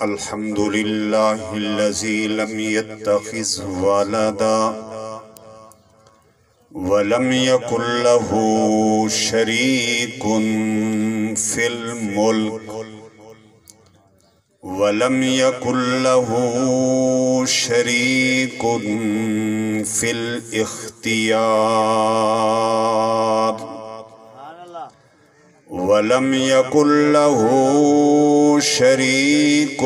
الحمد لله الذي لم يتخذ ولدا ولم يكن له شريك في الملك ولم يكن له شريك في الاختيار ولم يكن له شريك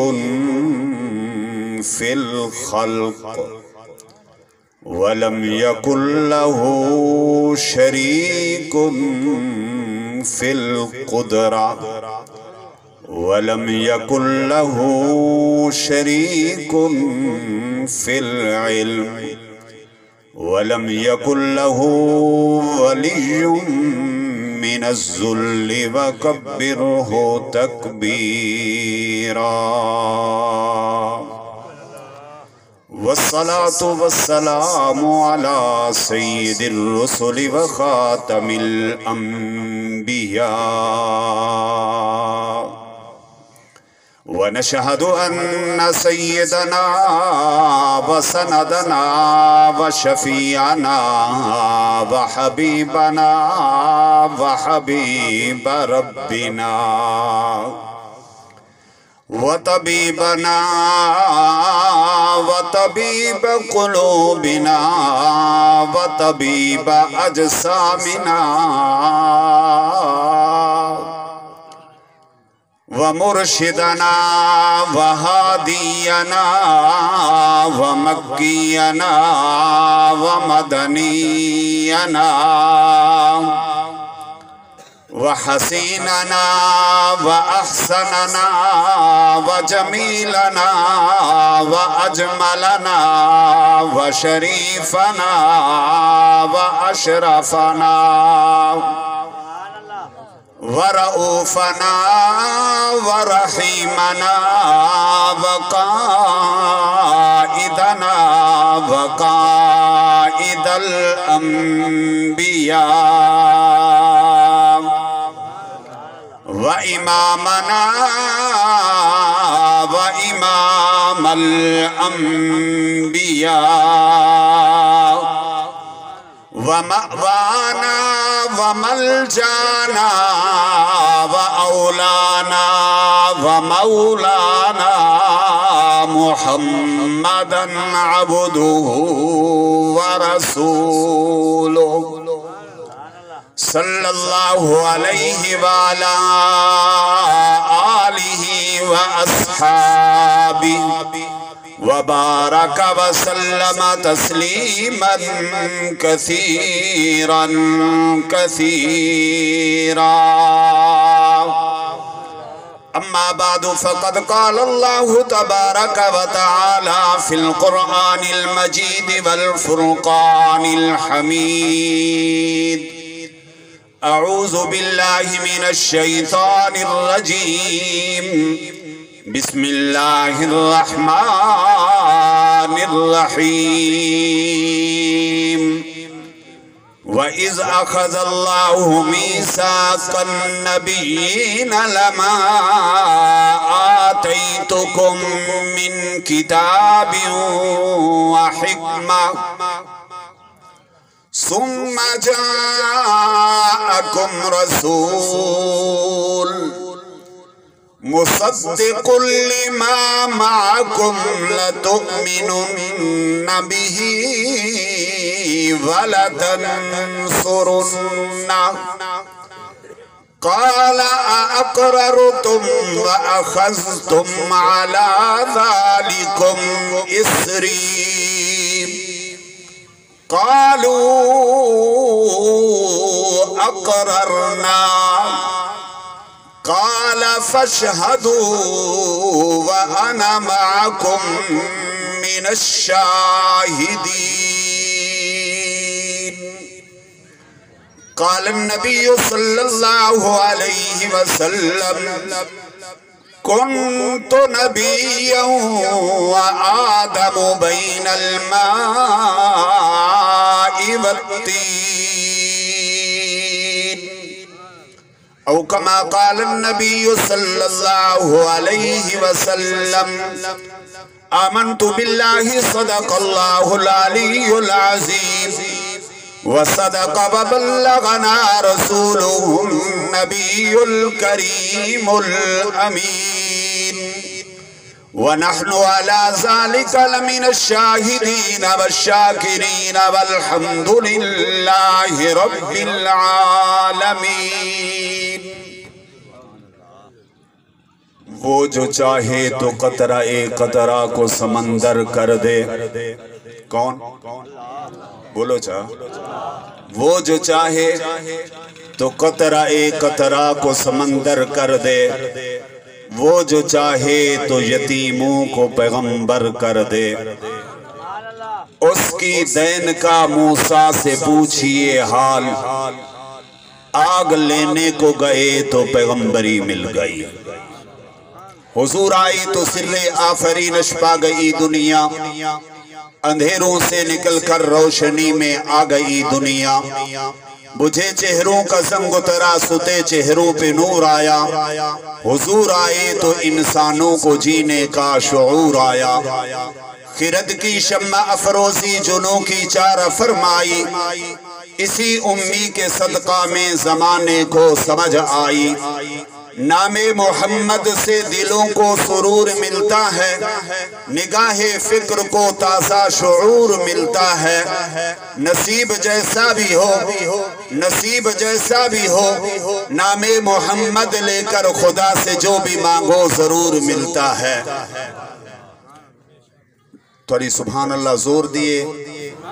في الخلق ولم يكن له شريك في القدرة ولم يكن له شريك في العلم ولم يكن له ولي من الذل وكبره تكبيرا والصلاة والسلام على سيد الرسل وخاتم الأنبياء ونشهد أن سيدنا وسندنا وشفيعنا وحبيبنا وحبيب ربنا وطبيبنا وطبيب قلوبنا وطبيب أجسامنا ومرشدنا وهادينا ومكينا ومدنينا وحسيننا وأحسننا وجميلنا وأجملنا وشريفنا وأشرفنا ورؤوفنا ورحيمنا وقائدنا وقائد الأنبياء وإمامنا وإمام الأنبياء ومأوانا وملجانا وأولانا ومولانا محمدا عبده ورسوله صلى الله عليه وعلى آله وأصحابه وبارك وسلم تسليما كثيرا كثيرا أما بعد فقد قال الله تبارك وتعالى في القرآن المجيد والفرقان الحميد أعوذ بالله من الشيطان الرجيم بسم الله الرحمن الرحيم وإذ أخذ الله ميثاق النبيين لما آتيتكم من كتاب وحكمة ثم جاءكم رسول مصدق لما معكم لتؤمنن به ولتنصرنه قال أأقررتم وأخذتم على ذلكم إصري قالوا أقررنا قال فاشهدوا وأنا معكم من الشاهدين قال النبي صلى الله عليه وسلم كنت نبيا وآدم بين الماء والطين او کما قال النبی صلی اللہ علیہ وسلم آمنت باللہ صدق اللہ العلی العظیم وصدق وبلغنا رسوله النبی الکریم الامین ونحن على ذلك لمن الشاهدين والشاكرين والحمد لله رب العالمين وہ جو چاہے تو قطرہ قطرہ کو سمندر کر دے. کون؟ بولو چاہ. وہ جو چاہے تو قطرہ قطرہ کو سمندر کر دے. وہ جو چاہے تو یتیموں کو پیغمبر کر دے. اس کی دین کا موسیٰ سے پوچھئے حال. آگ لینے کو گئے تو پیغمبری مل گئی. حضور آئی تو سر آفرینش پا گئی دنیا. اندھیروں سے نکل کر روشنی میں آ گئی دنیا. بجھے چہروں کا زنگ اترا ستے چہروں پہ نور آیا. حضور آئے تو انسانوں کو جینے کا شعور آیا. خرد کی شمع افروزی جنوں کی چارہ فرمائی. اسی امی کے صدقہ میں زمانے کو سمجھ آئی. نام محمد سے دلوں کو سرور ملتا ہے. نگاہ فکر کو تازہ شعور ملتا ہے. نصیب جیسا بھی ہو نصیب جیسا بھی ہو نام محمد لے کر خدا سے جو بھی مانگو ضرور ملتا ہے. تھوڑی سبحان اللہ زور دیے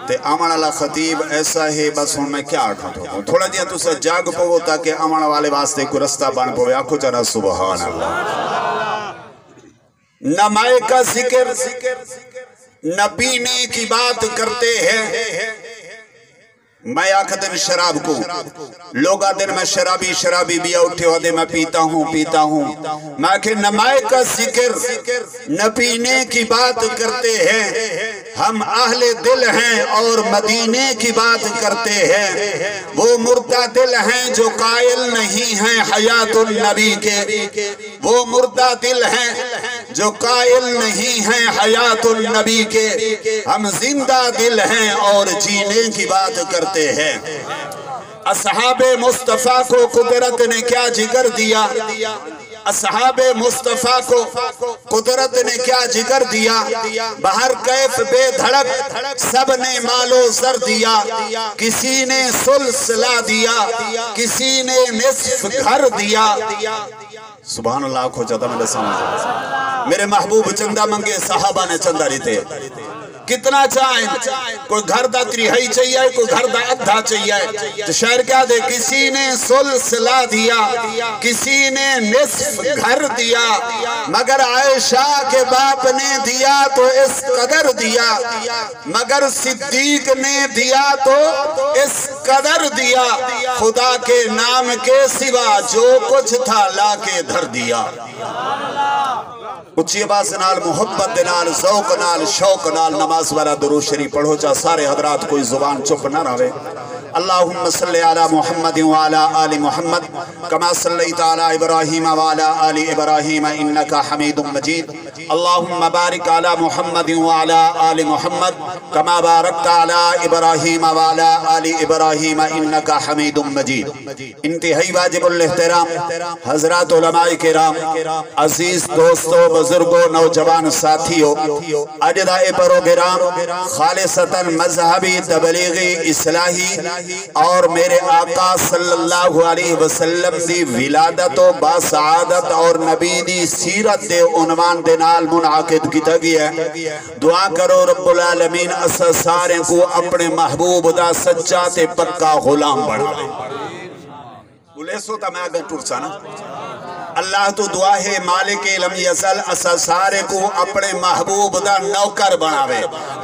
تے آمن اللہ خطیب ایسا ہے. بس ہوں میں کیا آٹھا تو تھوڑا دیا تو سے جاگ پو تاکہ آمن والے واسطے کو رستہ بان پوے. آکھو جانا سبحان اللہ. نہ مائے کا ذکر نہ پینے کی بات کرتے ہیں. میں آکھا دن شراب کو لوگا دن میں شرابی بیا اٹھے ہو دے میں پیتا ہوں. میں آکھے نہ مائے کا ذکر نہ پینے کی بات کرتے ہیں. ہم اہل دل ہیں اور مدینے کی بات کرتے ہیں. وہ مردہ دل ہیں جو قائل نہیں ہیں حیات النبی کے. وہ مردہ دل ہیں جو قائل نہیں ہیں حیات النبی کے. ہم زندہ دل ہیں اور جینے کی بات کرتے ہیں. اصحاب مصطفیٰ کو قدرت نے کیا جگر دیا. اصحاب مصطفیٰ کو قدرت نے کیا جگر دیا. بہر کیف بے دھڑک سب نے مال و زر دیا. کسی نے سلسلہ دیا کسی نے نصف گھر دیا. سبحان اللہ. آنکھو چاہتا میں سامنے میرے محبوب چندہ منگے صحابہ نے چندہ لیتے. کتنا چاہیں کوئی گھر دا تریہائی چاہیے کوئی گھر دا ادھا چاہیے. تو شاعر کیا دے کسی نے سلسلہ دیا کسی نے نصف گھر دیا. مگر عائشہ کے باپ نے دیا تو اس قدر دیا. مگر صدیق نے دیا تو اس قدر دیا. خدا کے نام کے سوا جو کچھ تھا لا کے دھر دیا. اچھی باز نال محبت نال ذوق نال شوق نال نماز والا درود شریف پڑھو. چاہ سارے حضرات کوئی زبان چپ نہ رہے. اللہم صلی علی محمد وعلا آل محمد کما صلیت علی ابراہیم وعلا آل ابراہیم انکا حمید مجید. اللہم بارک علی محمد وعلا آل محمد کما بارکت علی ابراہیم وعلا آل ابراہیم انکا حمید مجید. انتہائی واجب الاحترام حضرات علماء کرام عزیز دوستو بزرگوں نوجوان ساتھیوں. اجداء پروگرام خالصتاً مذہبی تبلیغی اصلاحی اور میرے آقا صلی اللہ علیہ وسلم دی ولادت و باسعادت اور نبی دی سیرت دے عنوان دے نال منعقد کیتا گیا ہے. دعا کرو رب العالمین اسا سارے کو اپنے محبوب دا سچا تے پکا غلام بنا لے. بولے سو تا میں آگے ٹورسا نا اللہ تو دعا ہے مالک لم یزل اسا سارے کو اپنے محبوب دا نوکر بناوے،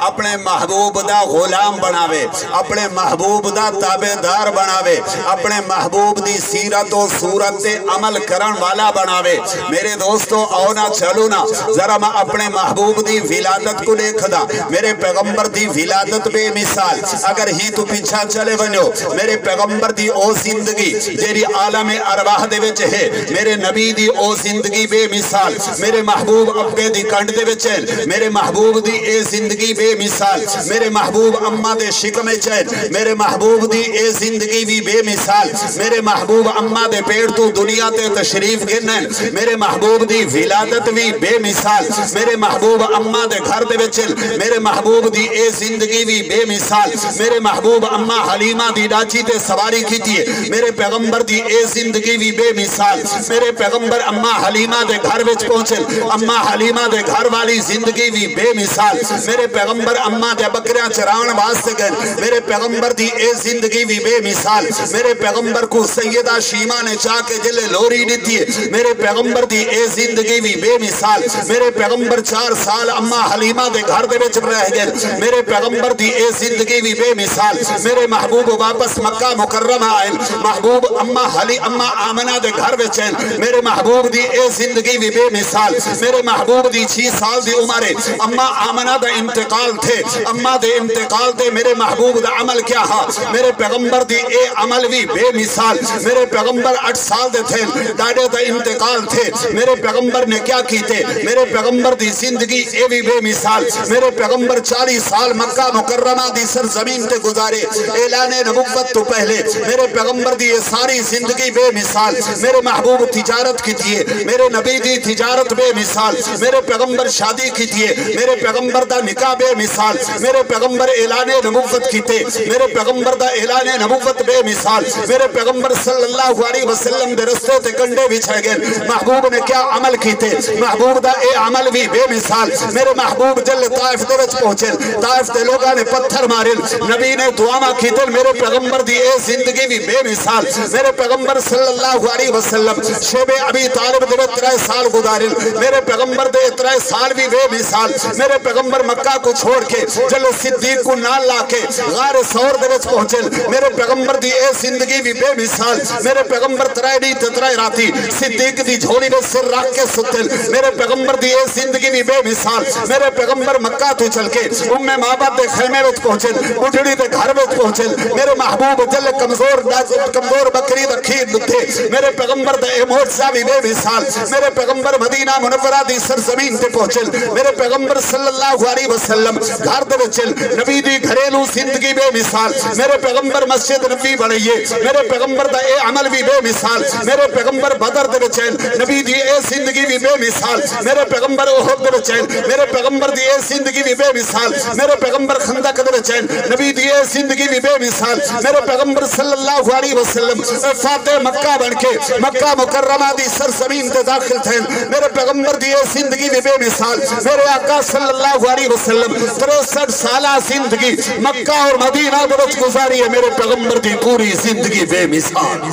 اپنے محبوب دا غلام بناوے، اپنے محبوب دا تابعدار بناوے، اپنے محبوب دی سیرت و صورت سے عمل کرن والا بناوے۔ میرے دوستو آؤنا چلو نا ذرا میں اپنے محبوب دی ولادت کو دیکھ دا، میرے پیغمبر دی ولادت بے مثال، اگر ہی تو پیچھا چلے ونیو میرے پیغمبر دی او زندگی جیری عالم ارواح دے وچ ہے، میرے نبی دی او زندگی بے مثال، میرے محبوب ابے دی کنڈ دے وچ ہے، میرے محبوب دی اے زندگی بے مثال، میرے محبوب اماں دے شکم وچ ہے، میرے محبوب دی اے زندگی بھی بے مثال، میرے محبوب اماں دے پیڑ تو دنیا تے تشریف گنن، میرے محبوب دی ولادت بھی بے مثال، میرے محبوب اماں دے گھر دے وچ میرے محبوب دی اے زندگی بھی بے مثال، میرے محبوب اماں حلیمہ دی ڈاچی تے سواری کی تھی، میرے پیغمبر دی اے زندگی بھی بے مثال، میرے پیغمبر اماں حلیمہ دے گھر وچ پہنچل، اماں حلیمہ دے گھر والی زندگی بھی بے مثال، میرے پیغمبر اماں دے بکریاں چران واسطے گئے، میرے پیغمبر دی اے زندگی بھی بے مثال، میرے پیغمبر کو سیدہ شیمہ نے چاہ کے جلے لوری دیتی ہے، میرے پیغمبر دی اے زندگی بھی بے مثال، میرے پیغمبر 4 سال اماں حلیمہ دے گھر دے وچ رہ گئے، میرے پیغمبر دی اے زندگی بھی بے مثال، میرے محبوب واپس مکہ مکرمہ آئے، محبوب اماں آمنہ دے گھر وچ ہیں، میرے محبوب دی اے زندگی بھی بے مثال، میرے محبوب دی 6 سال دی عمرے اماں آمنہ دا انتقال تھے، اماں دے انتقال دے میرے محبوب دا عمل کیا ہا، میرے پیغمبر دی اے عمل بھی بے مثال، میرے پیغمبر 8 سال دے تھے ڈاڑے دا انتقال تھے، میرے پیغمبر نے کیا کی تھے، میرے پیغمبر دی زندگی اے بھی بے مثال، میرے پیغمبر 40 سال مکہ مکرمہ دی سرزمین تے گزارے، اعلان نبوت تو پہلے میرے پیغمبر دی ساری زندگی بے مثال، میرے محبوب تجارت کی تھی، میرے نبی دی تجارت بے مثال، میرے پیغمبر شادی کی تھی، میرے پیغمبر دا نکاح بے مثال، میرے پیغمبر اعلان نبوت کی تھے، میرے پیغمبر دا اعلان نبوت بے مثال، میرے پیغمبر صلی اللہ علیہ وسلم دے رستے تے کنڈے بچھائے گئے، محبوب نے کیا عمل کی تھے، محبوب دا اے عمل بھی بے مثال، میرے محبوب جل طائف دے وچ پہنچے، طائف دے لوگاں نے پتھر مارے، نبی نے دعا کی تھے، میرے پیغمبر دی اے زندگی بھی بے مثال، میرے پیغمبر صلی اللہ علیہ وسلم شیب ابی طالب دے 3 سال گزارے، میرے پیغمبر دے 3 سال بھی بے مثال، میرے پیغمبر مکہ کو چھوڑ کے جل صدیق کو نال لا کے غار ثور دے وچ پہنچے، میرے پیغمبر دی اے زندگی بھی بے مثال، میرے پیغمبر 3 دی 3 راتی صدیق دی جھولی میں سر رکھ کے ستل، میرے پیغمبر دی اے زندگی بھی بے مثال، میرے پیغمبر مکہ تو چل کے ام مابد دے خیمے وچ پہنچے، بڑھڑی دے گھر وچ پہنچے، میرے محبوب جل کمزور بکری دا کھیر دتے، میرے پیغمبر دا اے معجزہ بھی بے مثال، میرے پیغمبر مدینہ منورہ دی سرزمین تے پہنچے، میرے پیغمبر صلی اللہ علیہ وسلم گھر دے وچ نبی دی گھریلو زندگی بے مثال، میرے پیغمبر مسجد نبی بنائیے، میرے پیغمبر دا اے عمل بھی بے مثال، میرے پیغمبر بدر دے وچ نبی دی اے زندگی بھی بے مثال، میرے پیغمبر احد دے وچ میرے پیغمبر دی اے زندگی بھی بے مثال، میرے پیغمبر خندق دے وچ نبی دی اے زندگی بھی بے مثال، میرے پیغمبر صلی اللہ علیہ وسلم فاتح مکہ بن کے مکہ مکرمہ دی سرزمین تے داخل تھے، میرے پیغمبر دی اے زندگی بھی بے مثال، میرے آقا صلی اللہ علیہ وسلم 63 سالہ زندگی مکہ اور مدینہ دے وچ گزاری ہے، میرے پیغمبر دی پوری زندگی بے مثال۔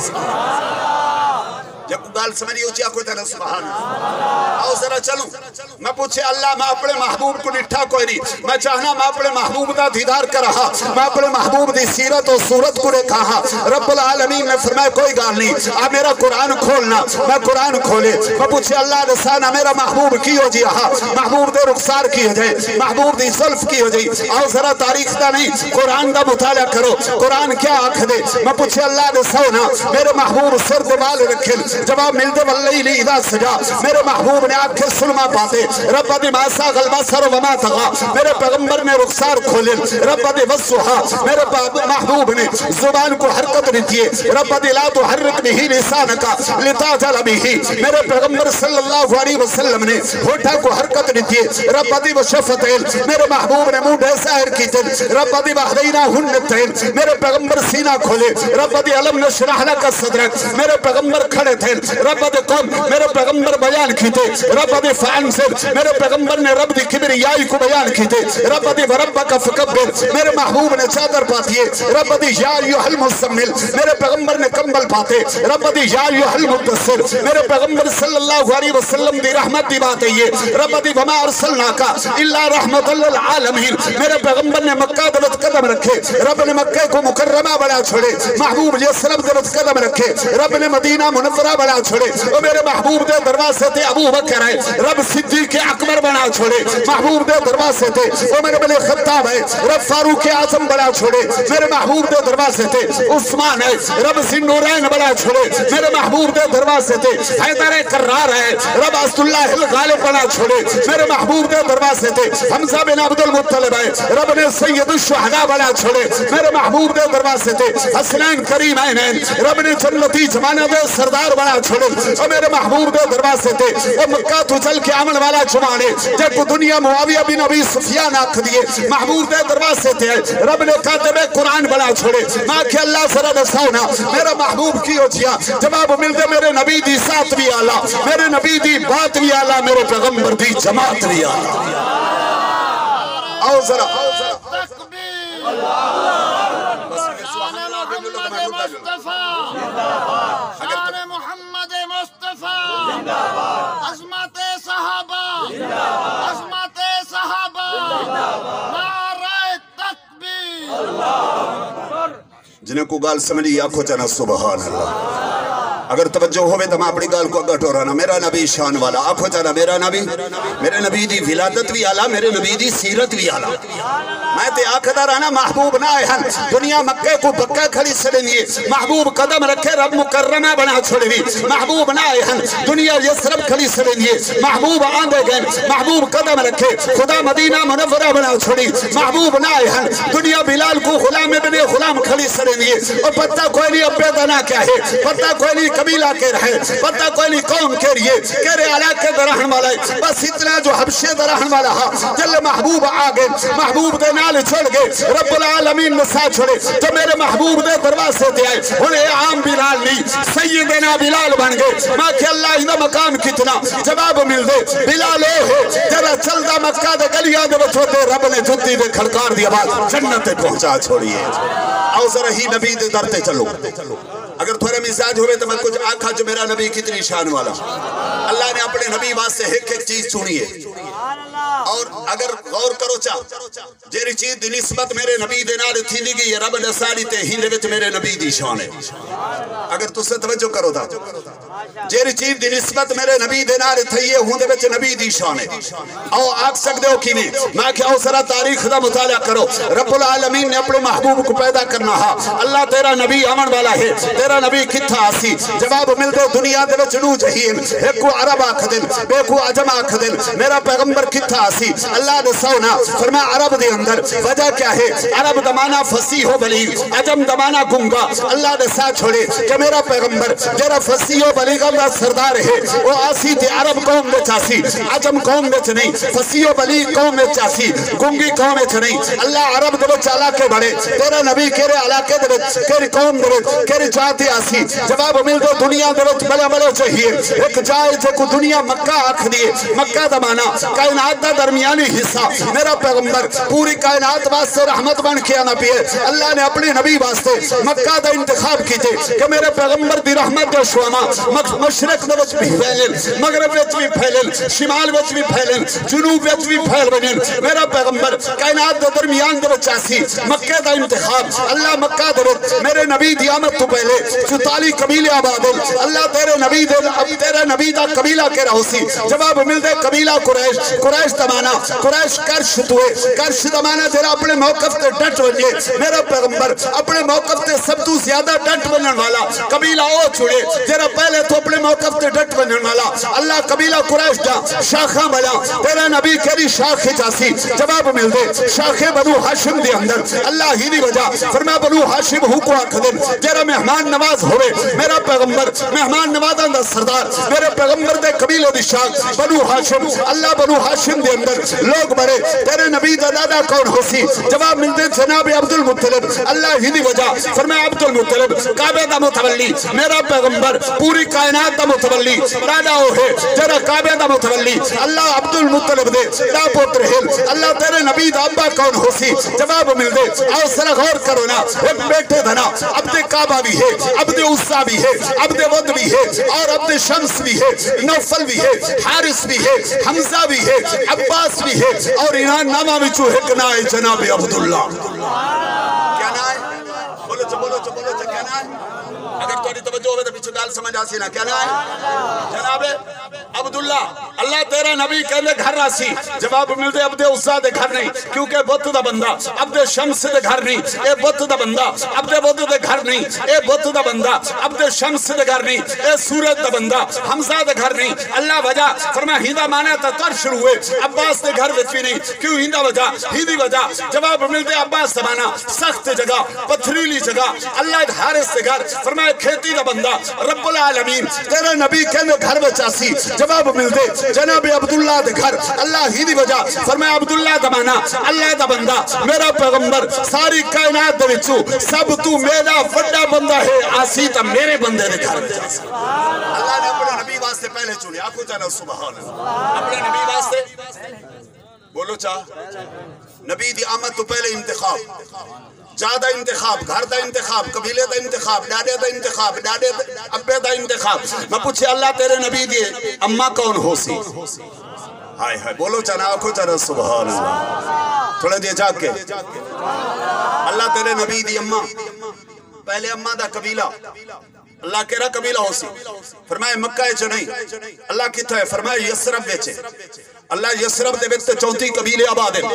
جب گال سمجھے اچھا کوئی تھا سبحان آؤ ذرا چلوں میں پوچھے اللہ میں اپنے محبوب کو نٹھا کوئی نہیں، میں چاہنا میں اپنے محبوب دا دیدار کر رہا، میں اپنے محبوب دی سیرت و صورت کو نے کہا، رب العالمین نے فرمایا کوئی گال نہیں، آپ میرا قرآن کھولنا، میں قرآن کھولے، میں پوچھے اللہ رسانہ میرا محبوب کی ہو جی رہا، محبوب دے رخسار کی ہو جائے، محبوب دی ظلف کی ہو جائے، آؤ ذرا تاریخ دا نہیں قرآن دا مطالعہ کرو، قرآن کیا آنکھ دے، میں پوچھے اللہ رسانہ میرے محبوب سر دبال رکھل، جواب ملتے واللیلی اذا سجا، میرے محبوب نے آنکھیں سلما پاتے، رب دی ماسا غلبہ سر وما تغا، میرے پیغمبر نے رخسار کھولے، رب دی وصوحا، میرے محبوب نے زبان کو حرکت دیتی ہے، رب دی لا تحرک بھی لسانکا لتاجل بھی، میرے پیغمبر صلی اللہ علیہ وسلم نے ہوٹھا کو حرکت دیتی ہے، رب دی وشفتین، میرے محبوب نے مونڈے ساہر کی تن، رب دی وحدینہ ہنتین، میرے پیغمبر سینہ کھولے، رب دی علم نشرح لکا صدرک، میرے پیغمبر کھڑے تھے، رب دے قوم میرے پیغمبر بیان کیتے رب دے فانزل میرے پیغمبر نے رب دی کبریائی کو بیان کیتے رب دی وربک فکبر میرے محبوب نے چادر پاتیے رب دی یا ایھا المزمل میرے پیغمبر نے کمبل پاتے رب دی یا ایھا المدثر میرے پیغمبر صلی اللہ علیہ وسلم دی رحمت دی بات ہے یہ رب دی وما ارسلناک الا رحمت للعالمین میرے پیغمبر نے مکہ دلت قدم رکھے رب نے مکہ کو مکرمہ بنا چھوڑے محبوب یثرب دلت قدم رکھے رب نے مدینہ منورہ بنا چھوڑے اور میرے محبوب دے دروازے تے ابو بکر ہے رب صدیق اکبر بنا چھوڑے محبوب دے دروازے تے اور میرے بلے خطاب ہے رب فاروق اعظم بنا چھوڑے میرے محبوب دے دروازے تے عثمان ہے رب ذوالنورین بنا چھوڑے میرے محبوب دے دروازے تے حیدر کرار ہے رب اسد اللہ الغالب بنا چھوڑے میرے محبوب دے دروازے تے حمزہ بن عبد المطلب ہے رب نے سید الشہداء بنا چھوڑے میرے محبوب دے دروازے تے حسنین کریم عینین رب نے جنتی زمانہ دے سردار بنا چھوڑے اور میرے محبوب دے دروازے تے اور مکہ تو چل کے عمل والا جمانے جب کو دنیا معاویہ بن ابی سفیان آکھ دیے محبوب دے دروازے تے رب نے کاتب قرآن بنا چھوڑے ماں کہ اللہ سرد سونا میرا محبوب کی ہو جیا جواب مل دے میرے نبی دی ساتھ بھی آلہ میرے نبی دی بات بھی آلہ میرے پیغمبر دی جماعت بھی آلہ آؤ ذرا شان محمد مصطفیٰ عظمت صحابہ عظمت صحابہ نعرہ تکبیر جنہیں کو گال سمجھی آنکھو چنا سبحان اللہ اگر توجہ ہوئے تو میں اپنی گال کو اگا ٹورانا میرا نبی شان والا آنکھو چنا میرا نبی میرے نبی دی ولادت بھی آلہ میرے نبی دی سیرت بھی آلہ میں تے آکھدا رہنا محبوب نہ آئے ہن دنیا مکہ کو بکہ کھڑی سڑنیے محبوب قدم رکھے رب مکرمہ بنا چھوڑی محبوب نہ آئے ہن دنیا یثرب کھڑی سڑنیے محبوب آندے گئن محبوب قدم رکھے خدا مدینہ منورہ بنا چھوڑی محبوب نہ آئے ہن دنیا بلال کو غلام ابن غلام کھڑی سڑنیے اور پتہ کوئی نہیں ابے دنا کیا ہے پتہ کوئی نہیں قبیلہ کے رہے پتہ کوئی نہیں قوم کے رہے کہرے علاقے درہن والا ہے بس اتنا جو حبشے درہن والا ہاں جل محبوب آگے محبوب دے نال چھوڑ گئے رب العالمین نے ساتھ چھوڑے تو میرے محبوب دے دروازے دے آئے انہیں عام بلال نہیں سیدنا بلال بن گئے ماں کہ اللہ انہا مقام کتنا جواب مل دے بلال اے ہے جرہ چل دا مکہ دے گلیاں دے بچھوتے رب نے جتی دے کھڑکار دیا بات جنت پہنچا چھوڑیے آؤ ذرا ہی نبی دے درتے چلو اگر تھوڑے مزاج ہوئے تو میں کچھ آنکھا جو میرا نبی کتنی شان والا اللہ نے اپنے نبی واسطے ایک ایک چیز چونی ہے اور اگر غور کرو چاہ جیری چیز دی نسبت میرے نبی دے نال تھی دی گئی رب نے ساری تے ہی وچ میرے نبی دی شان ہے اگر تو سے توجہ کرو تھا جیری چیز دی نسبت میرے نبی دے نال تھی یہ ہوں دے وچ نبی دی شان ہے او آگ سکتے ہو کی نہیں میں کہ او سرا تاریخ دا مطالعہ کرو رب العالمین نے اپنے محبوب کو پیدا کرنا ہا اللہ تیرا نبی امن والا ہے تیرا نبی کتھا آسی جواب مل دے دنیا دے وچ نو جہین ایک کو عرب آکھ دن بے کو عجم آکھ دن میرا پیغمبر کتھا آسی اللہ نے سونا فرمایا عرب دے اندر وجہ کیا ہے عرب دمانا فصیح و بلیغ عجم دمانا گنگا اللہ نے ساتھ چھوڑے کہ میرا پیغمبر جرا فصیح و بلیغ اللہ سردار ہے وہ آسی تھی عرب قوم میں چاسی عجم قوم میں نہیں فصیح و بلیغ قوم میں چاسی گنگی قوم میں نہیں اللہ عرب دے وچ علاقے بڑے تیرا نبی کیرے علاقے دے وچ کیری قوم دے وچ کیری جاتی آسی جواب مل دو دنیا دے وچ بڑے بڑے چاہیے ایک جائے جو کو دنیا مکہ آکھ دیے مکہ دمانا کائنات دا درمیانی حصہ میرا پیغمبر پوری کائنات واسطے رحمت بن کے آنا پیے اللہ نے اپنے نبی واسطے مکہ دا انتخاب کیتے کہ میرے پیغمبر دی رحمت دا شواما مشرق دے وچ بھی پھیلن مغرب وچ بھی پھیلن شمال وچ بھی پھیلن جنوب وچ بھی پھیل بنن میرا پیغمبر کائنات دا درمیان دے وچ آسی مکہ دا انتخاب اللہ مکہ دے وچ میرے نبی دی آمد تو پہلے 44 قبیلے آباد اللہ تیرے نبی دے تیرے نبی دا قبیلہ کے رہو سی جواب مل دے قبیلہ قریش قریش دمانا قریش کرش توئے کرش دمانا تیرا اپنے موقف تے ڈٹ بنجے میرا پیغمبر اپنے موقف تے سب تو زیادہ ڈٹ بنن والا قبیلہ او چھوڑے تیرا پہلے تو اپنے موقف تے ڈٹ بنن والا اللہ قبیلہ قریش دا شاخہ بلا تیرا نبی کری شاخ جاسی جواب مل دے شاخ بنو ہاشم دے اندر اللہ ہی دی وجہ فرما بنو ہاشم ہو کو آکھدن تیرا مہمان نواز ہوئے میرا پیغمبر مہمان نوازان دا سردار میرے پیغمبر دے قبیلہ دی شاخ بنو ہاشم اللہ بنو ہاشم دے اندر لوگ بڑے تیرے نبی دا دادا کون ہو سی جواب مل دے جناب عبد المطلب اللہ ہی دی وجہ فرمایا عبد المطلب کعبہ دا متولی میرا پیغمبر پوری کائنات دا متولی لاڈا ہو ہے جرا کعبے دا متولی اللہ عبد المطلب دے دا پوتر ہے اللہ تیرے نبی دا ابا کون ہو سی جواب مل دے آؤ سرا غور کرو نا ایک بیٹھے دھنا عبد کعبہ بھی ہے عبد عزا بھی ہے عبد ود بھی ہے اور عبد شمس بھی ہے نوفل بھی ہے حارث بھی ہے حمزہ بھی ہے عباس بھی ہے اور انہاں نامہ بچو حکنا ہے جناب عبداللہ کیا نا ہے بولو کیا نا ہے اگر تھوڑی توجہ ہوئے تو پیچھے گال سمجھ آسی نا کیا نا ہے جناب عبداللہ اللہ تیرا نبی کہنے گھر راسی جواب ملتے عبد عزا دے گھر نہیں کیونکہ بت دا بندہ عبد شمس دے گھر نہیں اے بت دا بندہ عبد ود دے گھر نہیں اے بت دا بندہ عبد شمس دے گھر نہیں اے سورت دا بندہ حمزہ دے گھر نہیں اللہ وجہ فرمایا ہیندہ مانا تا تر شروع ہوئے عباس دے گھر وچ بھی نہیں کیوں ہیندہ وجہ ہیندی وجہ جواب ملتے عباس زمانہ سخت جگہ پتھریلی جگہ اللہ حارث دے گھر فرمایا کھیتی دا بندہ رب العالمین تیرے نبی کہنے گھر بچاسی جواب ملتے جناب عبداللہ دے گھر اللہ ہی دی وجہ فرمایا عبداللہ دا مانا اللہ دا بندہ میرا پیغمبر ساری کائنات دے وچوں سب تو میرا وڈا بندہ ہے آسی تا میرے بندے دے گھر بچاسی اللہ نے اپنے نبی واسطے پہلے چنے آنکھوں جانا سبحان اللہ اپنے نبی واسطے بولو چاہ نبی دی آمد تو پہلے انتخاب جادہ انتخاب گھر دا انتخاب قبیلے دا انتخاب ڈاڈے دا انتخاب ڈاڈے ابے دا انتخاب میں پوچھے اللہ تیرے نبی دیے اممہ کون ہو سی ہائے ہائے بولو چانا آنکھو چانا سبحان اللہ تھوڑے دے جاگ کے اللہ تیرے نبی دی اممہ پہلے اممہ دا قبیلہ اللہ کہہ رہا قبیلہ ہو سی فرمائے مکہ چ نہیں اللہ کتھا ہے فرمائے یسرب بیچے اللہ یسرب دے وقت 34 قبیلے آباد ہیں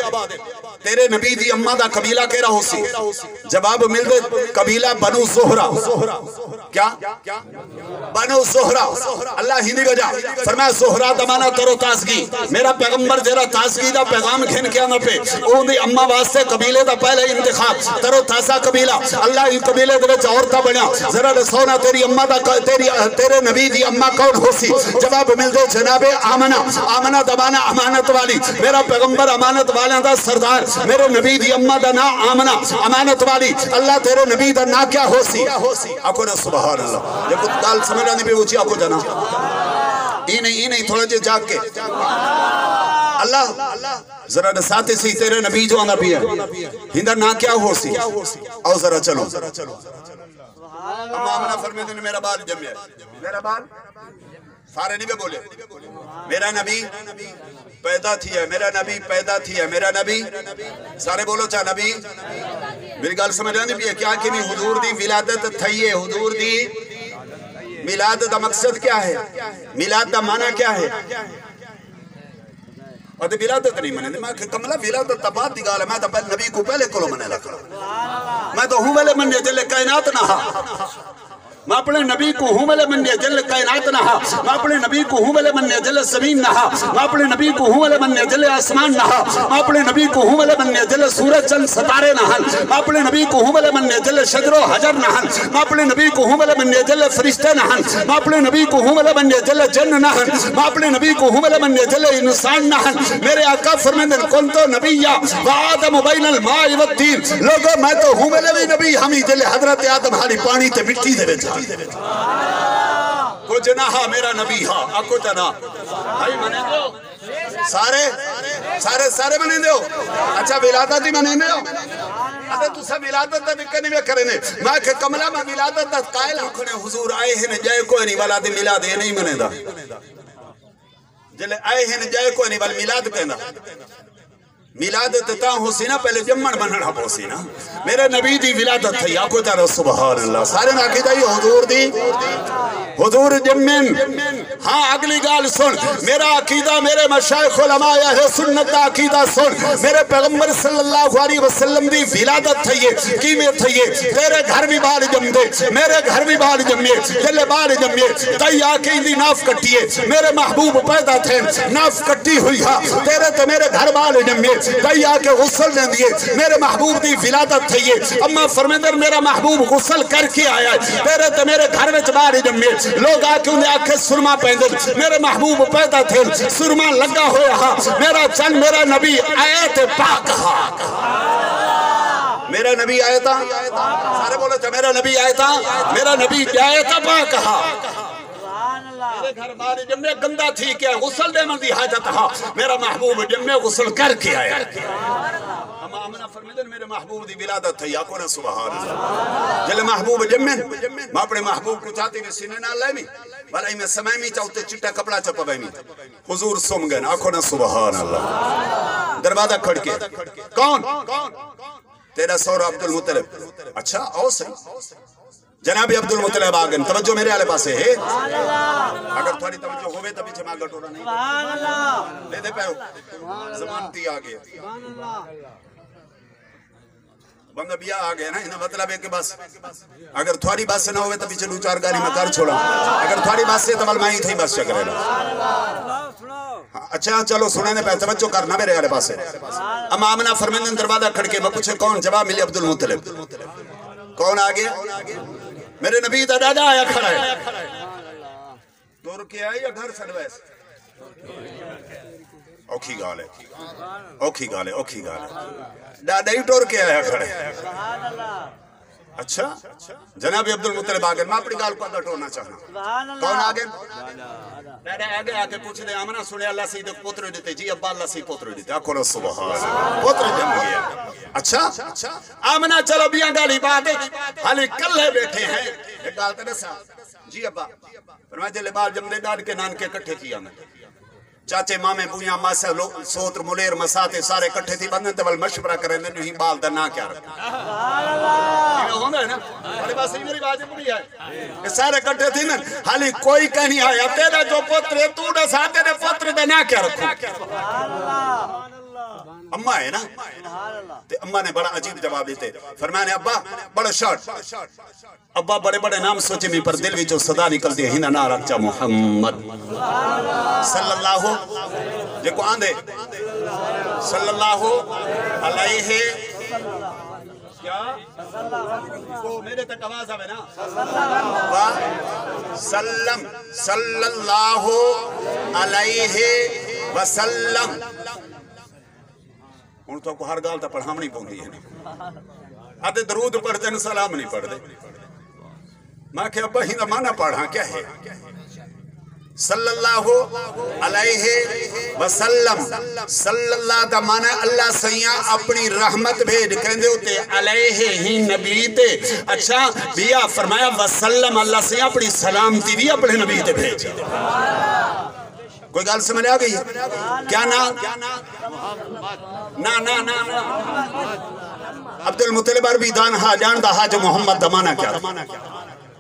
تیرے نبی دی اممہ دا قبیلہ کہہ رہا ہو سی جواب مل دے قبیلہ بنو زہرہ کیا بنو زہرہ اللہ ہی دی وجہ فرمایا زہرہ دمانا ترو تازگی میرا پیغمبر جیرا تازگی دا پیغام گھن کیا نہ پہ اون دی اممہ واسطے قبیلے دا پہلے انتخاب ترو تازہ قبیلہ اللہ ہی قبیلے دے وچ عورتہ بنیا ذرا رسونا تیری اممہ دا تیرے نبی دی اممہ کون ہو سی جواب مل دے جناب آمنہ دمانا امانت والی میرا پیغمبر امانت والیاں دا سردار میرے نبی دی اممہ دا نا آمنہ امانت والی اللہ تیرے نبی دا نا کیا ہو سی آکو نا سبحان اللہ یہ کچھ گال سمجھ آنے پہ اوچی آکو جانا ای نہیں تھوڑا جے جاگ کے اللہ ذرا نساتے سی تیرے نبی جو آنا بھی ہے ہندہ نا کیا ہو سی آؤ ذرا چلو اما آمنہ فرمے دن میرا بال جمعہ میرا بال سارے نہیں بے بولے میرا نبی پیدا تھی ہے میرا نبی پیدا تھی ہے میرا نبی سارے بولو چاہ نبی میری گال سمجھ آنے بھی ہے کیا کہ حضور دی ولادت تھئیے حضور دی میلاد دا مقصد کیا ہے میلاد دا معنی کیا ہے اور دی ولادت نہیں منے میں کملا ولادت تباد دی گال ہے میں تو نبی کو پہلے کلو منے لکھا میں تو ہوں والے مننے جلے کائنات نہ میں اپنے نبی کو ہوں ملے مننے جل کائنات نہا میں اپنے نبی کو ہوں ملے مننے جل زمین نہا میں اپنے نبی کو ہوں ملے مننے جل آسمان نہا میں اپنے نبی کو ہوں ملے مننے جل سورج چند ستارے نہن میں اپنے نبی کو ہوں ملے مننے جل شجر و حجر نہن میں اپنے نبی کو ہوں ملے مننے جل فرشتے نہن میں اپنے نبی کو ہوں ملے مننے جل جن نہن میں اپنے نبی کو ہوں ملے مننے جل انسان نہن میرے آقا فرمیدن کن تو نبیہ وآدم بین الماء والتین لوگو میں تو ہوں ملے بھی نبی ہمیں جل حضرت آدم ہاری پانی تے مٹی دے بیچا کچھ نہ ہاں میرا نبی ہاں آکو جنا بھائی منے دو سارے منے دو اچھا ولادت ہی منے دو اگر تو سب ولادت تک کرنے میں کرنے میں کہ کملہ میں ولادت تک قائل ہوں حضور آئے ہیں جائے کوئی نہیں والا دے ملاد یہ نہیں منے دا جلے آئے ہیں جائے کوئی نہیں والا ملاد کہنا ولادت تا ہو سی نا پہلے جمن بننا ہو سی نا میرے نبی دی ولادت تھی آکو تارا سبحان اللہ سارے ناکی جائیے حضور دی حضور جمن ہاں اگلی گال سن میرا عقیدہ میرے مشایخ علماء ہے سنت عقیدہ سن میرے پیغمبر صلی اللہ علیہ وسلم دی ولادت تھئیے کیمیں تھئیے تیرے گھر بھی بال جم دے میرے گھر بھی بال جمے جلے بال جمے تئی آکے اندی ناف کٹیے میرے محبوب پیدا تھے ناف کٹی ہوئی ہاں تیرے تو میرے گھر بال جمے تئی آکے غسل دیں دیئے میرے محبوب دی ولادت تھئیے اما فرمیدر میرا محبوب غسل کر کے آیا تیرے تو میرے گھر میں بال جمے لوگ آکے انہیں آکے سرما پہندر میرے محبوب پیدا تھے سرما لگا ہویا ہاں میرا چند میرا نبی آیت پاک ہاں میرا نبی آیتا سارے بولے تھے میرا نبی آیتا میرا نبی آیتا پاک ہاں میرے گھر بار جمعے گندہ تھی کیا غسل دے من دی حاجت ہا میرا محبوب جمعے غسل کر کے آیا اما آمنہ فرمیدن میرے محبوب دی ولادت تھی آکو نا سبحان اللہ جلے محبوب جمعے میں اپنے محبوب کو چاہتے ہوئے سینے نہ لائے میں والا میں سمائے میں چاہتے چٹا کپڑا چپا بھائی میں حضور سم گئے آکو نا سبحان اللہ دروازہ کھڑ کے کون تیرا سورہ عبد المطلب اچھا آؤ صحیح جناب عبد المطلب آگن توجہ میرے آلے پاسے ہے اگر تھوڑی توجہ ہوئے تبھی چھے ماں گھٹورا نہیں لے دے پہ زمان تی آگے بندہ بیا آگے نا انہا مطلب ہے کہ بس اگر تھوڑی بات سے نہ ہوئے تبھی چلو چار گالی میں کار چھوڑا اگر تھوڑی بات سے تمال مائیں تھی بس چکرے نا اچھا چلو سننے پہ توجہ کرنا میرے آلے پاسے اما آمنہ فرمیندن دروازہ کھڑ کے میں پوچھے کون جواب ملی عبد المطلب کون آگے میرے نبی دا دادا آیا کھڑا ہے دور کے آئی یا گھر سڑویس اوکھی گالے اوکھی گالے اوکھی گالے دادا ہی ٹور کے آیا کھڑا ہے اچھا جناب عبد المطلب آگے میں اپنی گال کو اندر ٹورنا چاہنا کون آگے دادا آگے آگے پوچھ دے آمنہ سنے اللہ سے پوتر دیتے جی ابا اللہ سے پوتر دیتے آکھو نا سبحان پوتر جم گیا اچھا آمنہ چلو بیاں گالی بات حالی کلے بیٹھے ہیں ایک گالتے نسا جی ابا فرمائے جلے بار جم دے ڈاڑ کے نان کے کٹھے کیا میں چاچے مامے بویاں ماسے سوتر ملیر مساتے سارے کٹھے تھی بندن تے وال مشورہ کریں دے نہیں بال در نہ کیا رکھا یہ ہوندہ ہے نا بڑے بات صحیح میری بات پوری ہے یہ سارے کٹھے تھی نا حالی کوئی کہیں آیا تیرا جو پتر ہے تو نہ ساتھ تیرے پتر دے نہ کیا رکھو اممہ ہے نا تے اممہ نے بڑا عجیب جواب دیتے فرمانے ابا بڑا شارٹ ابا بڑے بڑے نام سوچے میں پر دل بھی جو صدا نکل دیا ہینا نہ رکھ جا محمد صلی اللہ جے کو آندے صلی اللہ علیہ کیا کو میرے تک آواز آوے نا وسلم صلی اللہ علیہ وسلم ان تو کو ہر گال تا پڑھام نہیں پونگی ہے آدھے درود پڑھتے ہیں سلام نہیں پڑھتے میں کہ ابا ہی دا معنی پڑھا کیا ہے صلی اللہ علیہ وسلم صلی اللہ دا معنی اللہ سیاں اپنی رحمت بھیج کہندے ہوتے علیہ ہی نبی تے اچھا بیا فرمایا وسلم اللہ سیاں اپنی سلامتی بھی اپنے نبی تے بھیج کوئی گال سمجھ آ گئی ہے کیا نا عبد المطلب عربی دان ہا جان دا حاج محمد دمانا کیا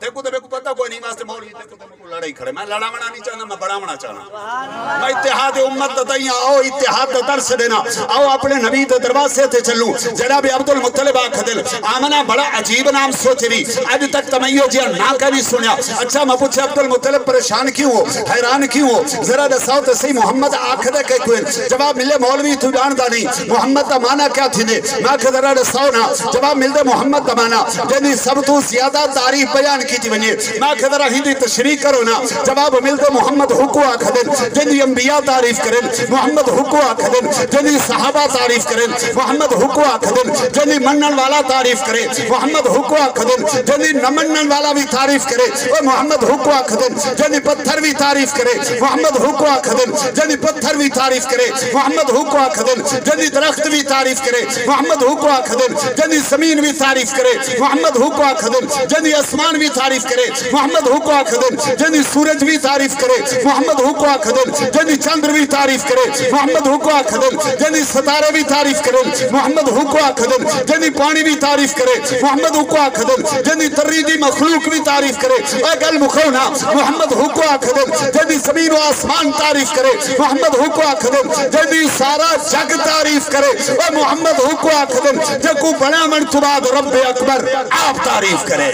دیکھو تو کو پتہ کوئی نہیں واسطے مولوی دیکھو تو کو لڑائی کھڑے میں لڑاونا نہیں چاہنا میں بڑاونا چاہنا میں اتحاد امت دتائیاں آؤ اتحاد درس دینا آؤ اپنے نبی دے دروازے تے چلوں جناب عبد المطلب آکھ دل آمنہ بڑا عجیب نام سوچ رہی آج تک تمیو جیا نہ کبھی سنیا اچھا میں پوچھے عبد المطلب پریشان کیوں ہو حیران کیوں ہو ذرا دساؤ تے صحیح محمد آکھ دے کہ کوئی جواب ملے مولوی تو جانتا نہیں محمد دا معنی کیا تھی دے میں کہ ذرا دساؤ نا جواب مل دے محمد دا معنی جنہی سب تو زیادہ تعریف بیان کی تھی بنیے میں کہ ذرا ہندی تشریح کرو نا جواب مل دے محمد حقو آکھ دے جنہی انبیاء تعریف کریں محمد حقو آکھ دے جنہی صحابہ تعریف کریں محمد حقو آکھ دے جنہی منن والا تعریف کرے محمد حقو آکھ دے جنہی نمنن والا بھی تعریف کرے محمد حقو آکھ دے جنہی پتھر بھی تعریف کرے محمد حقو آکھ دے جنہی پتھر بھی تعریف کرے محمد حقو آکھ دے جنہی درخت بھی تعریف کرے محمد حقو آکھ دے جنہی زمین بھی تعریف کرے محمد حقو آکھ دے جنہی اسمان بھی تعریف کرے محمد حقو آکھ دے جنہی سورج بھی تعریف کرے محمد حقو آکھ دے جنہی چندر بھی تعریف کرے محمد حقو آکھ دے جنہی ستارے بھی تعریف کرے محمد حقو آکھ دے جنہی پانی بھی تعریف کرے محمد حقو آکھ دے جنہی تریدی مخلوق بھی تعریف کرے اے گل مکھونا محمد حقو آکھ دے جنہی زمین و آسمان تعریف کرے محمد حقو آکھ دے جنہی سارا جگ تعریف کرے اے محمد حقو آکھ دے جکو بنا منتباد رب اکبر آپ تعریف کرے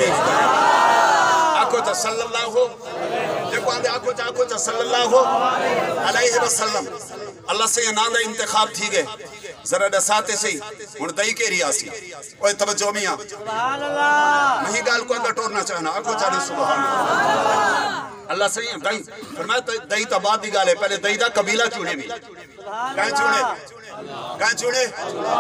آکو تا صلی اللہ ہو دیکھو آندے آکو تا صلی اللہ ہو علیہ وسلم اللہ سے یہ ناندہ انتخاب تھی گئے ذرا دساتے سے ہی دائی کے ریاسی اوہ توجہ میاں نہیں گال کو اندر ٹورنا چاہنا آکو چاہنے سبحان اللہ سے یہ دائی فرمایا دائی تا بعد دی گالے پہلے دائی دا قبیلہ چونے بھی کہیں چونے کہیں چنے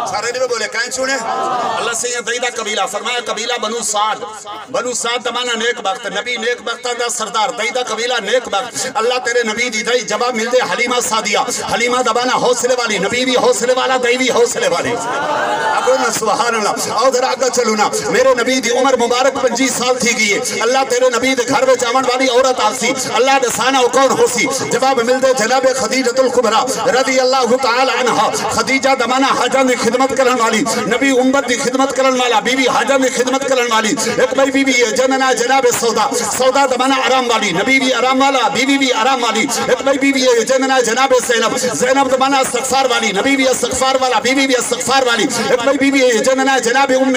سارے نہیں بولے کہیں چنے اللہ سے یہ دائیدہ قبیلہ فرمایا قبیلہ بنو سعد دمانا نیک بخت نبی نیک بختہ دا سردار دائیدہ قبیلہ نیک بخت اللہ تیرے نبی دی دائی جواب مل دے حلیمہ سادیہ حلیمہ دبانا حوصلے والی نبی بھی حوصلے والا دائی بھی حوصلے والی اگر سبحان اللہ آؤ در آگا چلونا میرے نبی دی عمر مبارک 25 سال تھی گئی ہے اللہ تیرے نبی دے گھر میں چاون والی عورت آسی اللہ دے سانہ کون ہو سی جواب مل دے جناب خدیجۃ الکبریٰ رضی اللہ تعالی عنہ خدیجہ دمانا حاجہ دی خدمت کرن والی نبی امت دی خدمت کرن والا بی بی حاجہ دی خدمت کرن والی ایک بھائی بی بی جننا جناب سودا دمانا آرام والی نبی بھی آرام والا بی بی بھی آرام والی ایک بھائی بی بی جننا جناب زینب دمانا استغفار والی نبی بھی استغفار والا بی بی بھی استغفار والی ایک بھائی بی بی جننا جناب ام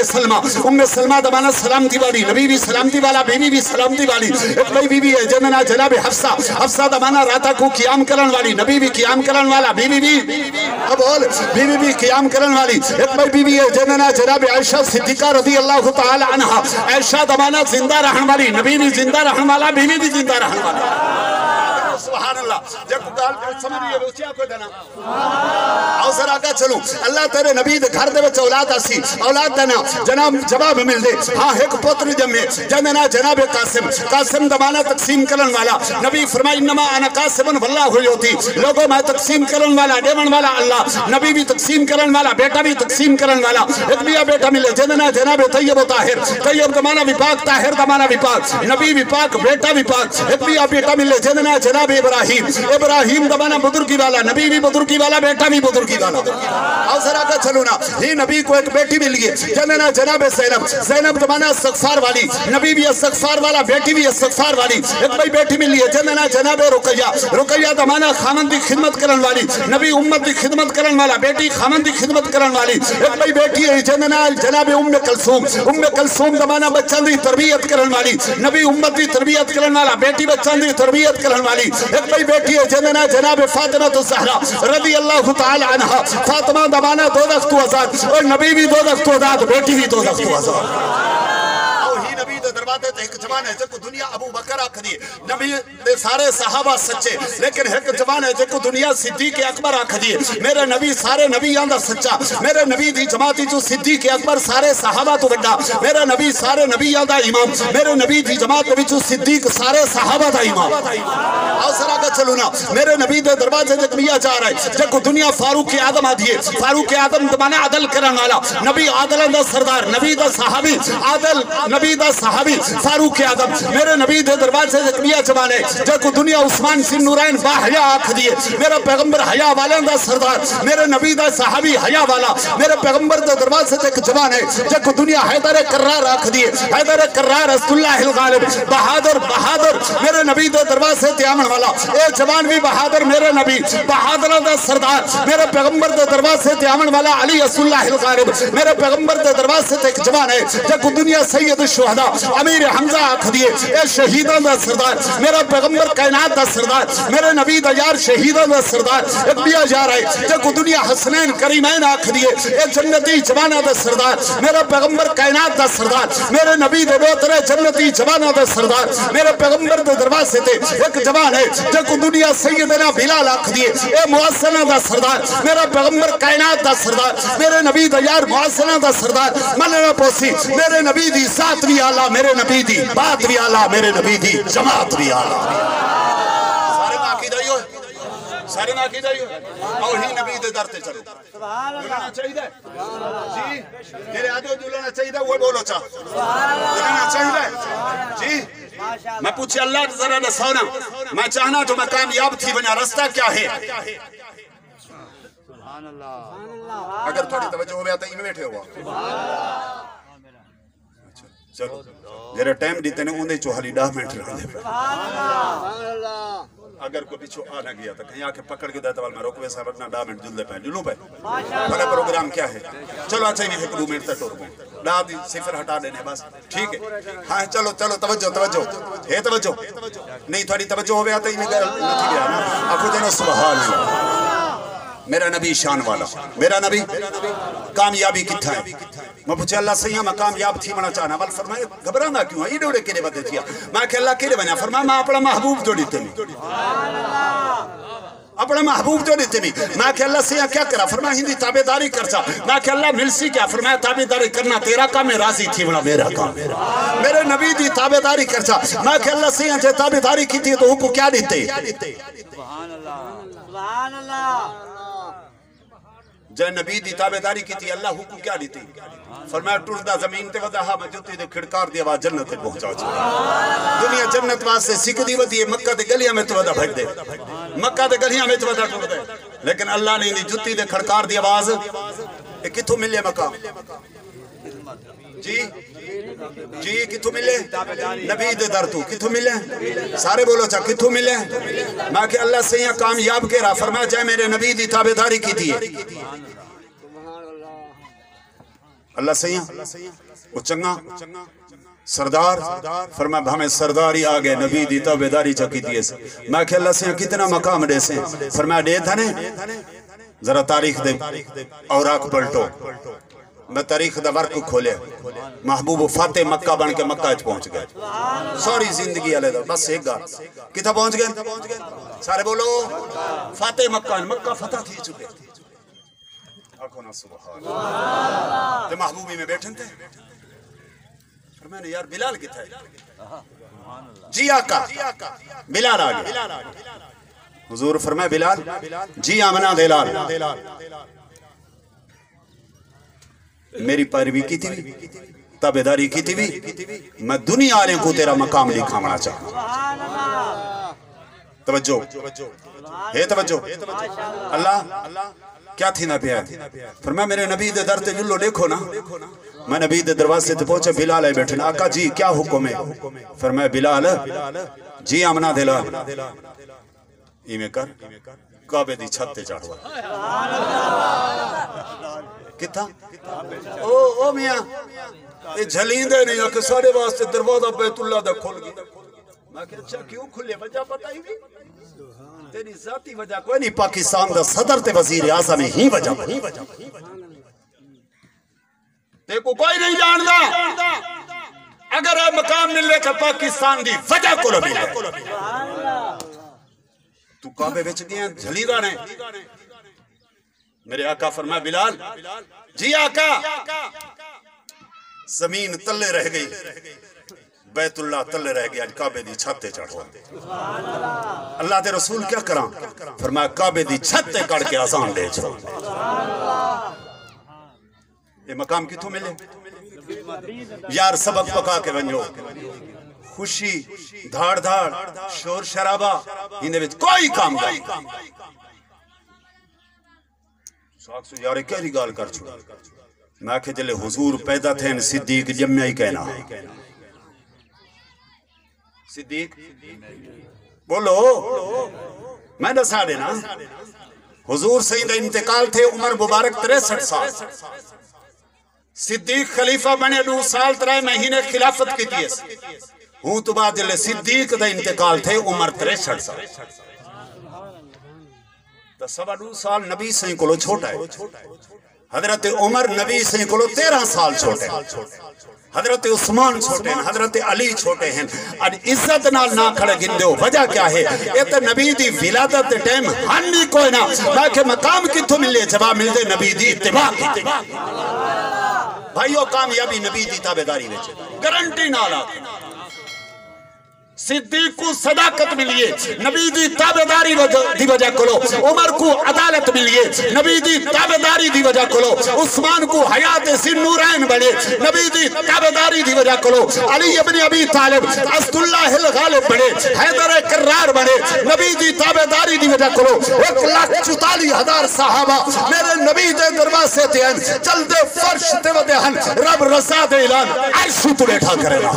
سلمہ دمانا سلامتی والی نبی بھی سلامتی والا بی بی بھی سلامتی والی ایک بھائی بی بی جننا جناب حفصہ دمانا راتا کو قیام کرن والی نبی بھی قیام کرن والا بی بی بھی قیام کرن والی ایک بھائی بی بی جننا جناب عائشہ صدیقہ رضی اللہ تعالی عنہ عائشہ دمانا زندہ رہن والی نبی بھی زندہ رہن والا بی بی بھی زندہ رہن والا سبحان اللہ جب گال سمجھ رہی ہے وہ چاہ کوئی دینا آؤ سر آگا چلوں اللہ تیرے نبی دے گھر دے بچے اولاد آسی اولاد دینا جناب جواب مل دے ہاں ایک پتر جمعے جننا جناب قاسم دمانا تقسیم کرن والا نبی فرمائی انما انا قاسم واللہ ہوئی ہوتی لوگوں میں تقسیم کرن والا دیون والا اللہ نبی بھی تقسیم کرن والا بیٹا بھی تقسیم کرن والا ایک بیا بیٹا ملے جننا جناب طیب و طاہر طیب دمانا بھی پاک طاہر دمانا بھی پاک نبی بھی پاک بیٹا بھی پاک ایک بیا بیٹا ملے جننا جناب ابراہیم دمانا بزرگی والا نبی بھی بزرگی والا بیٹا بھی بزرگی والا آؤ ذرا کا چلو نا ہی نبی کو ایک بیٹی ملی ہے جننا جناب زینب دمانا استغفار والی نبی بھی استغفار والا بیٹی بھی استغفار والی ایک بھائی بیٹی ملی ہے جننا جناب رقیہ دمانا خامن دی خدمت کرن والی نبی امت دی خدمت کرن والا بیٹی خامن دی خدمت کرن والی ایک بھائی بیٹی ہے جننا جناب ام کلثوم دمانا بچان دی تربیت کرن والی نبی امت دی تربیت کرن والا بیٹی بچان دی تربیت کرن والی ایک بھائی بیٹی ہے جننا جناب فاطمہ الزہرا رضی اللہ تعالی عنہ فاطمہ دمانا دوزخ تو آزاد اور نبی بھی دوزخ تو آزاد بیٹی بھی دوزخ تو آزاد نبی دے دروازے تے ایک جوان ہے جکو دنیا ابو بکر آکھ دی نبی دے سارے صحابہ سچے لیکن ایک جوان ہے جکو دنیا صدیق اکبر آکھ دی میرے نبی سارے نبی آندہ سچا میرے نبی دی جماعتی جو صدیق اکبر سارے صحابہ تو بڑا میرے نبی سارے نبی آندہ امام میرے نبی دی جماعت نبی جو صدیق سارے صحابہ دا امام آؤ سرا کا چلونا میرے نبی دے دروازے تے کمیا جا رہا ہے جکو دنیا فاروق آدم آدھی ہے فاروق آدم دمانا عدل کرن والا نبی عادل اندہ سردار نبی دا صحابی عادل نبی دا صحابی فاروق آدم میرے نبی دے دروازے سے کمیا جوانے جکو دنیا عثمان سن نورین با حیا آکھ دیئے میرا پیغمبر حیا والے دا سردار میرے نبی دا صحابی حیا والا میرے پیغمبر دے دروازے سے جوانے جکو دنیا حیدر کرار آکھ دیئے حیدر کرار عبداللہ الغالب بہادر میرے نبی دے دروازے سے آمن والا اے جوان بھی بہادر میرے نبی بہادر دا سردار میرے پیغمبر دے دروازے سے آمن والا علی عبداللہ الغالب میرے پیغمبر دے دروازے سے جوان ہے جکو دنیا سید الشہداء امیر حمزہ آکھ دیئے اے شہیدان دا سردار میرا پیغمبر کائنات دا سردار میرے نبی دا یار شہیدان دا سردار ایک بیا جا رہا ہے جکو دنیا حسنین کریمین آکھ دیئے اے جنتی جوانہ دا سردار میرا پیغمبر کائنات دا سردار میرے نبی دے دوترے جنتی جوانہ دا سردار میرے پیغمبر دے دروازے تے ایک جوان ہے جکو دنیا سیدنا بلال آکھ دیئے اے محسنہ دا سردار میرا پیغمبر کائنات دا سردار میرے نبی دا یار محسنہ دا سردار مننا پوسی میرے نبی دی ذات بھی آلہ میرے نبی دی بات بھی آلہ میرے نبی دی جماعت بھی آلہ سارے میں آقی دائیو سارے میں آقی دائیو اور ہی نبی دے درتے چلو دلنا چاہیے جی میرے آدھو دلنا چاہیے وہ بولو چاہ دلنا چاہیے جی میں پوچھے اللہ ذرا نسونا میں چاہنا جو میں کامیاب تھی بنا رستہ کیا ہے اگر تھوڑی توجہ ہو گیا تو ہی میں بیٹھے ہوا چلو جرے ٹائم دیتے نے اندھے چوہلی 10 منٹ رہا دے اگر کوئی پیچھو آنا گیا تو کہیں آکے پکڑ کے دیتا والے میں روکوے صاحب اپنا 10 منٹ جلدے پہن جلوں پہ بھلے پروگرام کیا ہے چلو اچھا ہی نہیں ہے 2 منٹ تک ٹور گئے ڈا دی صفر ہٹا دینے بس ٹھیک ہے ہاں چلو توجہ ہے توجہ نہیں تھوڑی توجہ ہو گیا تو ہی نہیں گیا آخو جنو سبحان اللہ میرا نبی شان والا میرا نبی کامیابی کتھا ہے میں پوچھے اللہ سیاں میں کامیاب تھی منا چاہنا بل فرمائے گھبرانا کیوں ہے یہ ڈوڑے کیلے بدے تھیا میں کہ اللہ کیلے بنا فرمائے میں اپنا محبوب جوڑی تھی اپنا محبوب جو نہیں تھی میں کہ اللہ سے کیا کرا فرمایا ہندی تابداری کرسا میں کہ اللہ ملسی کیا فرمایا تابداری کرنا تیرا کام میں راضی تھی بنا میرا کام میرے نبی دی تابداری کرسا میں کہ اللہ سے جے تابداری کی تھی تو حکم کیا دیتے سبحان اللہ جے نبی دی تابداری کی تھی اللہ حکم کیا دیتے فرمایا ٹردہ زمین تے وضاہا مجھوتی دے کھڑکار دیا وہاں جنت تے پہنچا دنیا جنت واسے سکھ دی ودی ہے مکہ دے گلیاں میں تو ودا بھٹ دے مکہ دے گلیاں میں تو ودا ٹوڑ دے لیکن اللہ نے جتی دے کھڑکار دی آواز کتھوں ملے مکہ جی کتھوں ملے نبی دے در تو کتھوں ملے سارے بولو چاہ کتھوں ملے میں کہ اللہ سے یہاں کامیاب کے رہا فرمایا جائے میرے نبی دی تابداری کی تھی اللہ سے یہاں وہ چنگا سردار فرمایا ہمیں سرداری آگئے نبی دی تابداری چکی دیئے سے میں کہ اللہ سے یہاں کتنا مقام دے سے فرمایا دے تھا نے ذرا تاریخ دے اوراق پلٹو میں تاریخ دا ورک کھولے محبوب فاتح مکہ بن کے مکہ اچ پہنچ گئے سوری زندگی علیہ دا بس ایک گار کتا پہنچ گئے سارے بولو فاتح مکہ مکہ فتح تھی چکے آنکھوں نا سبحان تے محبوبی میں بیٹھن تھے اور میں نے یار بلال کی تھا جی آقا بلال آگے حضور فرمائے بلال جی آمنا دلال میری پیروی کی تھی تابعداری کی تھی میں دنیا والوں کو تیرا مقام دکھانا چاہتا توجہ ہے توجہ اللہ کیا تھی نہ پیا فرمایا میرے نبی دے در تے جلو دیکھو نا میں نبی دے دروازے تے پہنچے بلال آئے بیٹھے آقا جی کیا حکم ہے فرمایا بلال جی آمنا دلال ایمیں کر کعبے دی چھت تے چڑھوا کتا او میاں یہ جھلین دے نہیں کہ سارے واسطے دروازہ بیت اللہ دا کھل گئی میں کہ اچھا کیوں کھلے وجہ پتہ ہی بھی تیری ذاتی وجہ کوئی نہیں پاکستان دا صدر تے وزیر اعظم ہی وجہ تے کو کوئی نہیں جان دا اگر ہے مقام ملے کہ پاکستان دی وجہ کو لو ملے تو کعبے بچ گئے جھلیدہ نے میرے آقا فرمایا بلال جی آقا زمین تلے رہ گئی بیت اللہ تلے رہ گئی آج کعبے دی چھتے چڑھوا اللہ دے رسول کیا کرام فرمایا کعبے دی چھتے کڑ کے آسان لے چھو یہ مقام کی تو ملے یار سبق پکا کے بنجو خوشی دھاڑ دھاڑ شور شرابہ انہیں بھی کوئی کام گئی ساکھ سو یارے کہری گال کر چھوڑا میں کہ جلے حضور پیدا تھے صدیق جمعہ ہی کہنا صدیق بولو میں نسا دینا حضور سید انتقال تھے عمر مبارک 63 سال صدیق خلیفہ بنے 2 سال 3 مہینے خلافت کی تھی ہوں تو بعد جلے صدیق دا انتقال تھے عمر 63 سال تو 2.5 سال نبی سے کلو چھوٹا ہے حضرت عمر نبی سے کلو 13 سال چھوٹے ہیں حضرت عثمان چھوٹے ہیں حضرت علی چھوٹے ہیں اور عزت نال نہ کھڑے گن دو وجہ کیا ہے یہ تو نبی دی ولادت ٹائم ہنی کوئی نہ باقی مقام کی تو ملے جواب مل دے نبی دی اتباع کی بھائیو کامیابی نبی دی تابعداری وچ گارنٹی نال آتی صدیق کو صداقت ملیے نبی دی تابعداری دی وجہ کلو عمر کو عدالت ملیے نبی دی تابعداری دی وجہ کلو عثمان کو حیات سن نورین بڑے نبی دی تابعداری دی وجہ کلو علی ابن ابی طالب اسد اللہ الغالب بڑے حیدر کرار بڑے نبی دی تابعداری دی وجہ کلو 1,44,000 صحابہ میرے نبی دے دروازے تے ہیں چل دے فرش تے ودے ہن رب رضا دے اعلان عرش تو بیٹھا کرے گا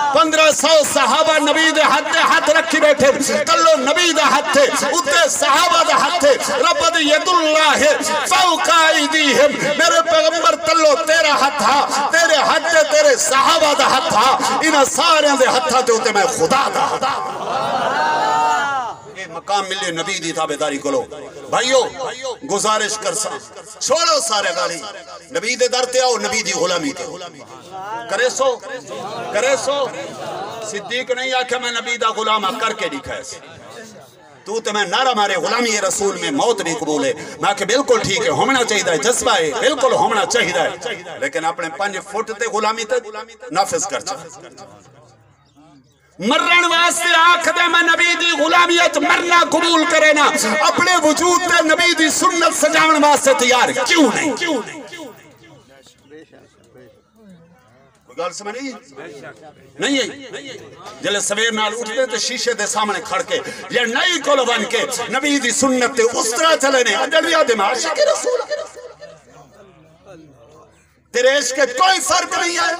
1500 صحابہ نبی دے ہاتھ رکھی بیٹھے تلو نبی دے ہاتھ تھے اتے صحابہ دے ہاتھ تھے رب دے ید اللہ فوق ایدیہم میرے پیغمبر تلو تیرا ہاتھ تھا تیرے ہاتھ تھے تیرے صحابہ دے ہاتھ تھا انہاں سارے دے ہاتھ تھے ہوتے میں خدا دا مقام ملے نبی دی تابعداری کرو بھائیو گزارش کر سا چھوڑو سارے گالی نبی دے در تے آؤ نبی دی غلامی تے کرے سو صدیق نہیں آکھا میں نبی دا غلامہ کر کے دکھائے تو تے میں نعرہ مارے غلامی رسول میں موت نہیں قبول ہے. میں کہ بالکل ٹھیک ہے ہونا چاہیے جذبہ ہے بالکل ہونا چاہیے لیکن اپنے 5 فٹ تے غلامی تے نافذ کر چاہیے. مرن واسطے آکھ دے میں نبی دی غلامیت مرنا قبول کرے نا اپنے وجود تے نبی دی سنت سجاون واسطے تیار کیوں نہیں؟ کوئی گال سمجھ نہیں ہے؟ جلے سویر نال اٹھتے تے شیشے دے سامنے کھڑ کے یا نئی کولو بن کے نبی دی سنت تے اس طرح چلے نے اجلویہ دے میں عاشق رسول تیرے عشق کے کوئی فرق نہیں ہے.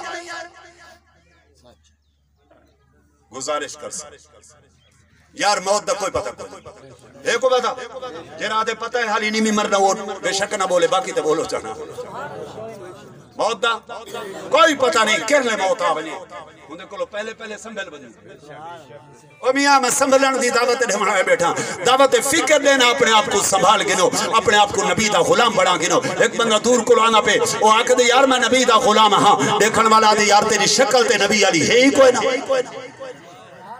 گزارش کر یار موت دا کوئی پتہ کوئی ایک کو بتا جیرا دے پتہ ہے حالی نہیں مرنا وہ بے شک نہ بولے باقی تے بولو چاہنا موت دا کوئی پتہ نہیں کرنے موت آونی ہوندے کولو پہلے سنبھل بنی او میاں میں سنبھلن دی دعوت ڈھمائے بیٹھا دعوت فکر دینا اپنے آپ کو سنبھال گنو اپنے آپ کو نبی دا غلام بنا گنو. ایک بندہ دور کو آنا پہ وہ آکھ دے یار میں نبی دا غلام ہاں دیکھن والا دے یار تیری شکل تے نبی علی ہے ہی کوئی نہ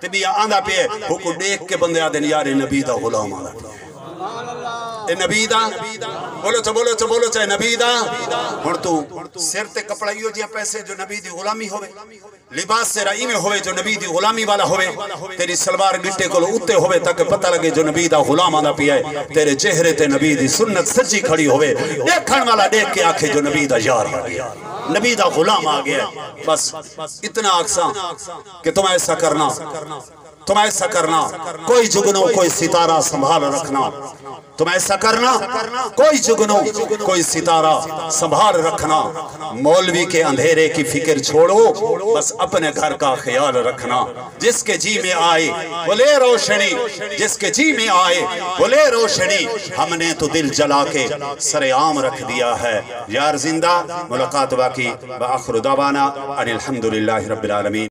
تے بھی آندہ پہ حکم دیکھ کے بندے آدھے یار نبی دا غلام آدھا اے نبی دا بولو چاہے نبی دا ہن تو سر تے کپڑائیو جیا پیسے جو نبی دی غلامی ہوئے لباس سے رائی میں ہوئے جو نبی دی غلامی والا ہوئے تیری سلوار گٹے کو اتے ہوئے تاکہ پتہ لگے جو نبی دا غلام آدھا پی ہے تیرے چہرے تے نبی دی سنت سچی کھڑی ہوئے دیکھن والا دیکھ کے آنکھیں جو نبی دا یار آ گیا نبی دا غلام آ گیا. بس اتنا اقسام کہ تم ایسا کرنا کوئی جگنو کوئی ستارہ سنبھال رکھنا تم ایسا کرنا کوئی جگنو کوئی ستارہ سنبھال رکھنا مولوی کے اندھیرے کی فکر چھوڑو بس اپنے گھر کا خیال رکھنا جس کے جی میں آئے وہ لے روشنی جس کے جی میں آئے وہ لے روشنی ہم نے تو دل جلا کے سر عام رکھ دیا ہے. یار زندہ ملاقات باقی وآخر دعوانا ان الحمدللہ رب العالمین.